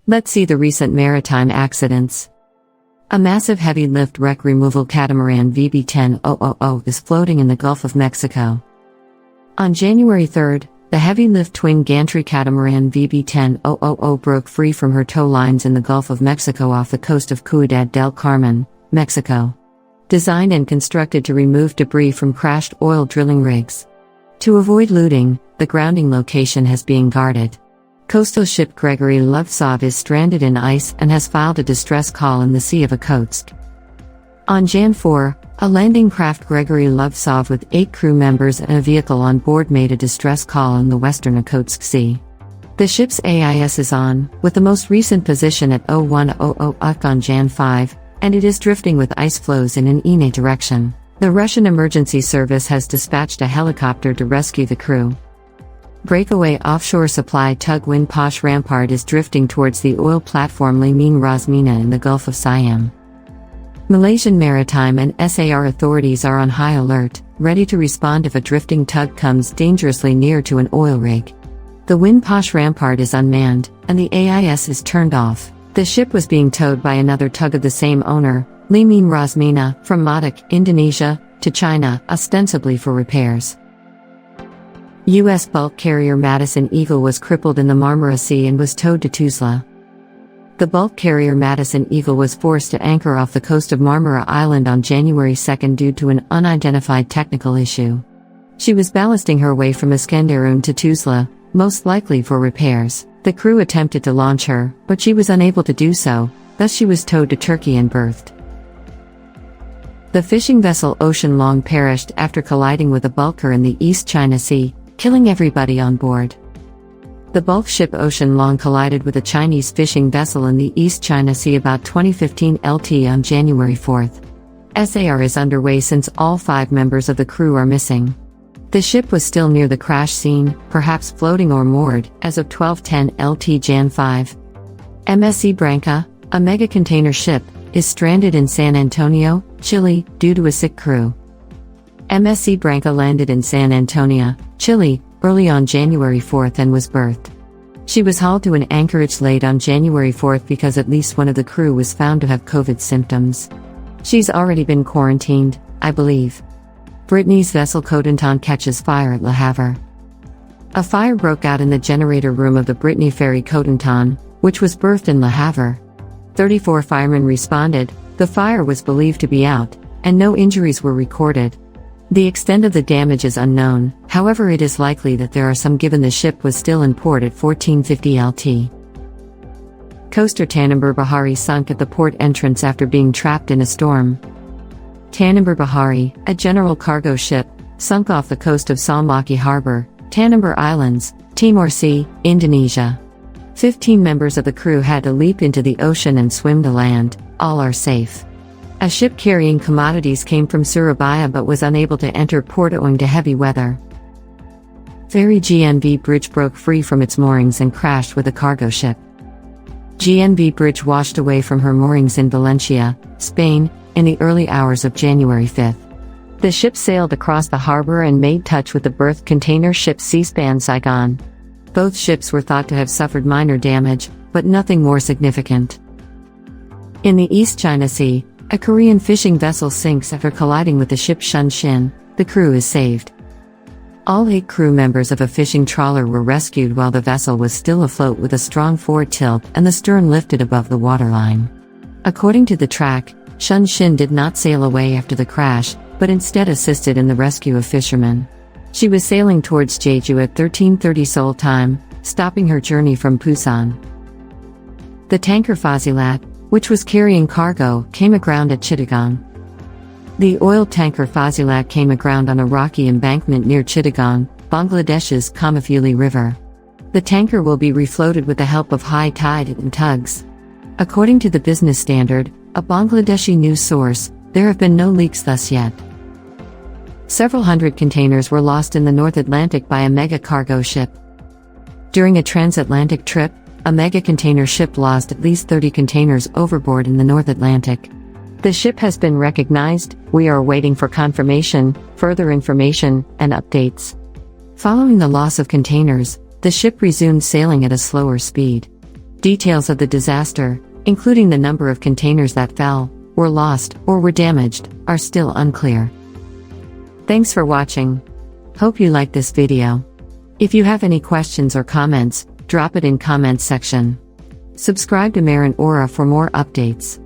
Let's see the recent maritime accidents. A massive heavy lift wreck removal catamaran VB10000 is floating in the Gulf of Mexico. On January 3, the heavy lift twin gantry catamaran VB10000 broke free from her tow lines in the Gulf of Mexico off the coast of Ciudad del Carmen, Mexico. Designed and constructed to remove debris from crashed oil drilling rigs. To avoid looting, the grounding location has been guarded. Coastal ship Gregory Lovtsov is stranded in ice and has filed a distress call in the Sea of Okhotsk. On Jan 4, a landing craft Gregory Lovtsov with 8 crew members and a vehicle on board made a distress call in the western Okhotsk Sea. The ship's AIS is on, with the most recent position at 0100 UK on Jan 5, and it is drifting with ice flows in an INE direction. The Russian Emergency Service has dispatched a helicopter to rescue the crew. Breakaway offshore supply tug Wind Posh Rampart is drifting towards the oil platform Limin Razmina in the Gulf of Siam. Malaysian maritime and SAR authorities are on high alert, ready to respond if a drifting tug comes dangerously near to an oil rig. The Wind Posh Rampart is unmanned, and the AIS is turned off. The ship was being towed by another tug of the same owner, Limin Razmina, from Madak, Indonesia, to China, ostensibly for repairs. U.S. bulk carrier Madison Eagle was crippled in the Marmara Sea and was towed to Tuzla. The bulk carrier Madison Eagle was forced to anchor off the coast of Marmara Island on January 2 due to an unidentified technical issue. She was ballasting her way from Iskenderun to Tuzla, most likely for repairs. The crew attempted to launch her, but she was unable to do so, thus she was towed to Turkey and berthed. The fishing vessel Ocean Long perished after colliding with a bulker in the East China Sea, killing everybody on board. The bulk ship Ocean Long collided with a Chinese fishing vessel in the East China Sea about 2015 LT on January 4. SAR is underway since all 5 members of the crew are missing. The ship was still near the crash scene, perhaps floating or moored, as of 12:10 LT Jan 5. MSC Branca, a mega-container ship, is stranded in San Antonio, Chile, due to a sick crew. MSC Branca landed in San Antonio, Chile, early on January 4 and was berthed. She was hauled to an anchorage late on January 4 because at least one of the crew was found to have COVID symptoms. She's already been quarantined, I believe. Brittany's vessel Cotentin catches fire at Le Havre. A fire broke out in the generator room of the Brittany ferry Cotentin, which was berthed in Le Havre. 34 firemen responded, the fire was believed to be out, and no injuries were recorded. The extent of the damage is unknown, however it is likely that there are some given the ship was still in port at 1450 LT. Coaster Tanimbar Bahari sunk at the port entrance after being trapped in a storm. Tanimbar Bahari, a general cargo ship, sunk off the coast of Salmaki Harbor, Tanimbar Islands, Timor Sea, Indonesia. 15 members of the crew had to leap into the ocean and swim to land, all are safe. A ship carrying commodities came from Surabaya but was unable to enter port owing to heavy weather. Ferry GNV Bridge broke free from its moorings and crashed with a cargo ship. GNV Bridge washed away from her moorings in Valencia, Spain, in the early hours of January 5. The ship sailed across the harbor and made touch with the berthed container ship Seaspan Saigon. Both ships were thought to have suffered minor damage, but nothing more significant. In the East China Sea, a Korean fishing vessel sinks after colliding with the ship Shunshin. The crew is saved. All 8 crew members of a fishing trawler were rescued while the vessel was still afloat with a strong forward tilt and the stern lifted above the waterline. According to the track, Shunshin did not sail away after the crash, but instead assisted in the rescue of fishermen. She was sailing towards Jeju at 13:30 Seoul time, stopping her journey from Busan. The tanker Fazilat, which was carrying cargo, came aground at Chittagong. The oil tanker Fazilat came aground on a rocky embankment near Chittagong, Bangladesh's Kamafuli River. The tanker will be refloated with the help of high tide and tugs. According to the Business Standard, a Bangladeshi news source, there have been no leaks thus yet. Several hundred containers were lost in the North Atlantic by a mega cargo ship. During a transatlantic trip, a mega container ship lost at least 30 containers overboard in the North Atlantic. The ship has been recognized. We are waiting for confirmation, further information, and updates. Following the loss of containers, the ship resumed sailing at a slower speed. Details of the disaster, including the number of containers that fell, were lost, or were damaged, are still unclear. Thanks for watching. Hope you liked this video. If you have any questions or comments, drop it in comments section. Subscribe to MarinAura for more updates.